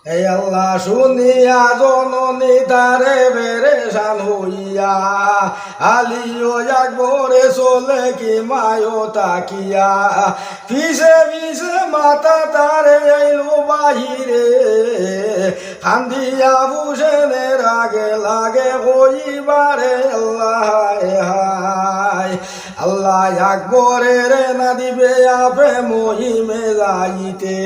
এই আল্লাহ শুনিয়া জননী তারে বেরেশান হইয়া আলিও একবরে চলে কি মায়ো তাকিয়া পিছে পিছে মাতা তারে আইলো বাহিরে কান্দিয়া বুঝেনের আগে লাগে হইবারে আল্লাহ হায় আল্লাহ আকবরের না দিবে আপে মহিমে যাইতে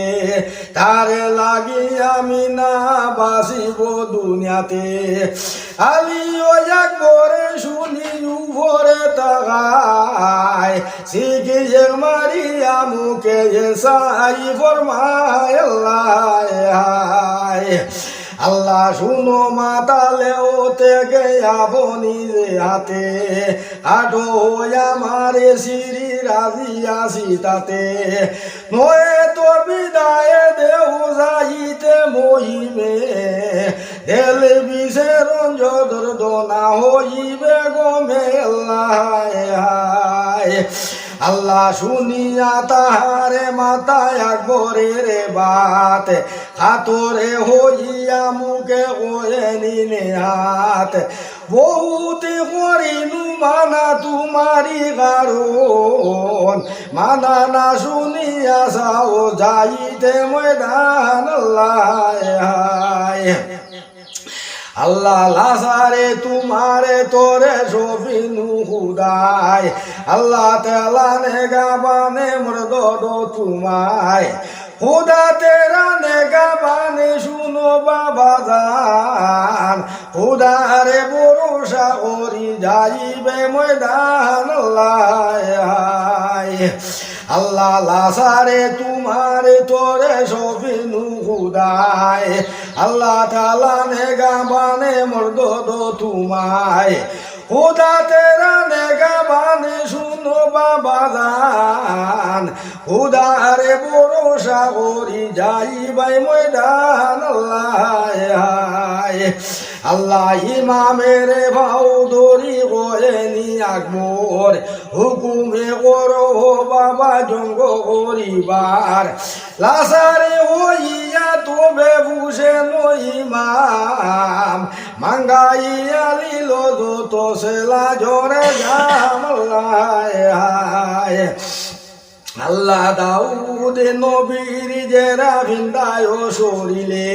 তারে লাগি আমি না বাসিব দুনিয়াতে আলী ও আকবরে শুনি উপরে তাকায় শিখি মারিয়া মুখে সাই ফরমায় আল্লাহ হায় আল্লাহ শুনো মাতালে ওতে গেয়া নিজে হাতে আটো আমারে সিঁড়ি রাজিয়া সীতাতে নয়ে তো বিদায় দেউ যাইতে মহিমে দেল বিষে রঞ্জদর দোনা হইবে গমে আল্লাহ আল্লাহ শুনিয়া তাহারে মাথায় আকবরের বাত হাতরে হইয়া মুখে হয়ে নিনে হাত বহুতে করিনু মানা তোমারি কারণ মানা না শুনিয়া যাও যাইতে ময়দান আল্লাহ আল্লাহ লাসারে তোমারে তোরে সফিনু হুদায় আল্লাহ তেলানে গাবানে মর্দ তোমায় খুদা তেরা নে গাবানে শুনো বাবা জান খুদারে ভরসা করি যাইবে ময়দান আল্লাহ আল্লাহ লাসারে তোমারে তোরে সফিনু খুদায় আল্লাহ তালা নে গাবানে মর্দ তোমায় খুদা তেরা নে গাবানে শুনো বাবা জান খুদারে ভরসা করি যাইবাই ময়দান আল্লাহ আল্লাহ ইমামের ভাও ধরি করেনি আকবর হুকুমে করো বাবা জঙ্গ করিবার লাসারে হইয়া তবে বুঝে ইমাম মাঙ্গাইয়া লিল যত সেলা জরে জাম আল্লাহ দাউদ নবীর জেরা ভিন্দায় শরীরে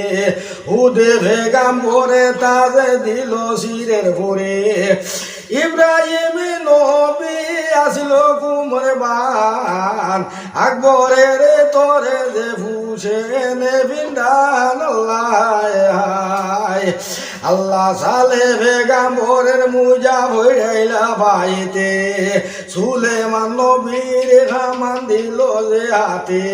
হুদে ভেগাম ভরে তাজে দিল শিরের ভরে ইব্রাহিম নবী আসিল কুমর বান আকবরের তোরে যে ফুসে নে ভিন্দান আল্লাহ সালে ভেগাম ভরের মুজা ভৈরাইলা ভাইতে সুলেমান নবীর খামান দিল যে হাতে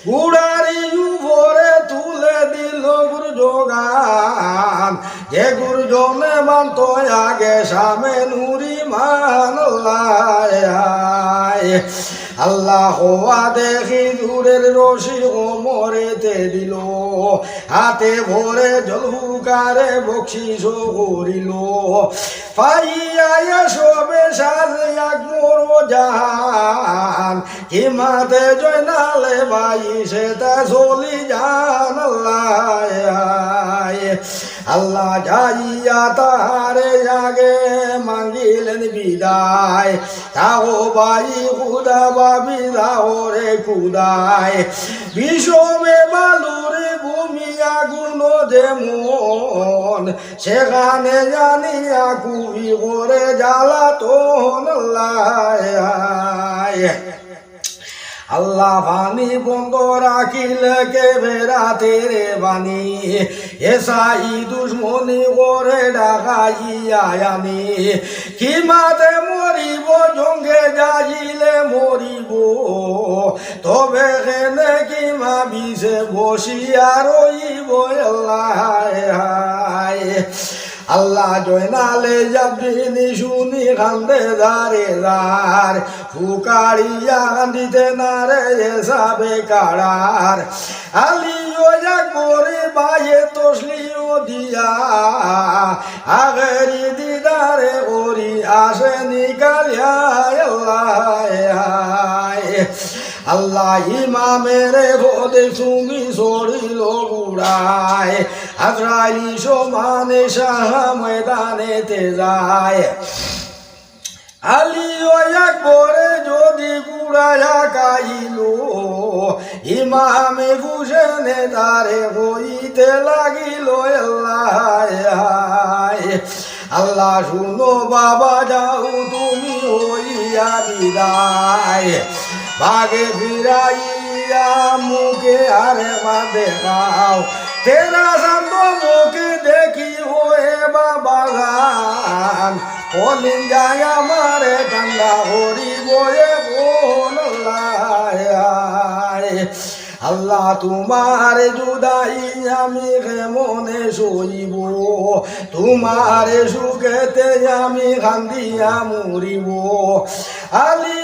বুড়ারি উপরে তুলে দিল গুরুজগান যে গুরুজনে মানত আগে সামে নুরি মান আল্লাহ হওয়া দেখি দূরের রশি ওমরেতে দিল হাতে ভরে জলহুকারে বকশিস করিল পাইয়া সবে সাজে আকবর জাহান হিমাতে জয়নালে ভাই সেটা চলি যান আল্লাহ যাইয়া তাহারে আগে মাঙ্গিলেন বিদায় তাও ভাই খুদা বাবি যাও রে খুদায় বিষমে বালুরে ভূমি আগুন যেমন সেখানে জানিয়া কুবি করে জ্বালাতন আল্লাহ পানি বন্ধ রাখিলে কে বেড়াতে রে বাণী এসাই দুশ্মনী করে ডাকাইয়া আনি কি মাতে মরিব জঙ্গে যাইলে মরিব তবে কেনে কি মা বিষে বসিয়া রইব আল্লাহ জয়নালে যাবিনি শুনি কান্দে দারে দার ফুকারিয়া কান্দিতে না রে এসাবে কাড়ার আলিও করে বাইয়ে তসলিও দিয়া আগেরি দিদারে করি আসে নিকালিয়া আল্লাহ আল্লাহ ইমামের পদে তুমি সরিল গুড়ায় আজরাইল সমানে শাহ ময়দানেতে যায় আলী একবারে যদি গুড়ায়া কাইল ইমামে হুসেনে তারে হইতে লাগিল আল্লাহ শুনো বাবা যাও তুমি হইয়া বিদায় ভাগে ফিরাইয়া মুখে আরে বাঁধে পাও তেরা শান্ত মুখে দেখি হয়ে বাবা গান হলিন যায় আমারে কান্ডা হরি বয়ে বোন আল্লাহ তোমার জুদাই আমি মনে সইব তোমার সুখেতে আমি খান্দিয়া মরিব আলী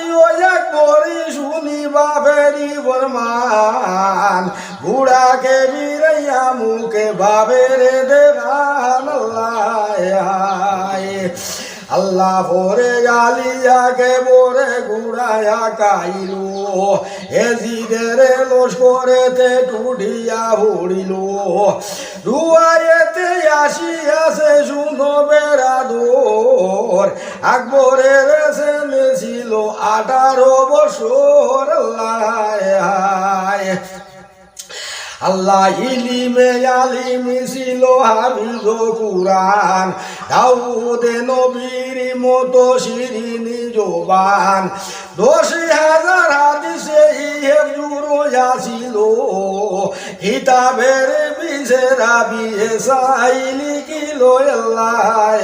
একবারে শুনি বাপেরি বরমান বুড়াকে বিরাইয়া মুখে বাপের দেখান আল্লাহ পরে আলিয়াকে বরে ঘুরায়া কাইল এজিদের লস্করেতে টুডিয়া ভরিল রুয়ায়েতে আসিয়াছে শুনো বেড়াদোর আকবরের ছেলে ছিল 18 বছর আল্লাহ ইলিমে আলিমি ছিল হাফিজ কুরআন দাউদে নবীর মতো শিরিনি জবান 10,000 হাদিসে হিফজুর ছিল কিতাবের বিশেরা বিয়ে সাইলি কিলো আল্লাহ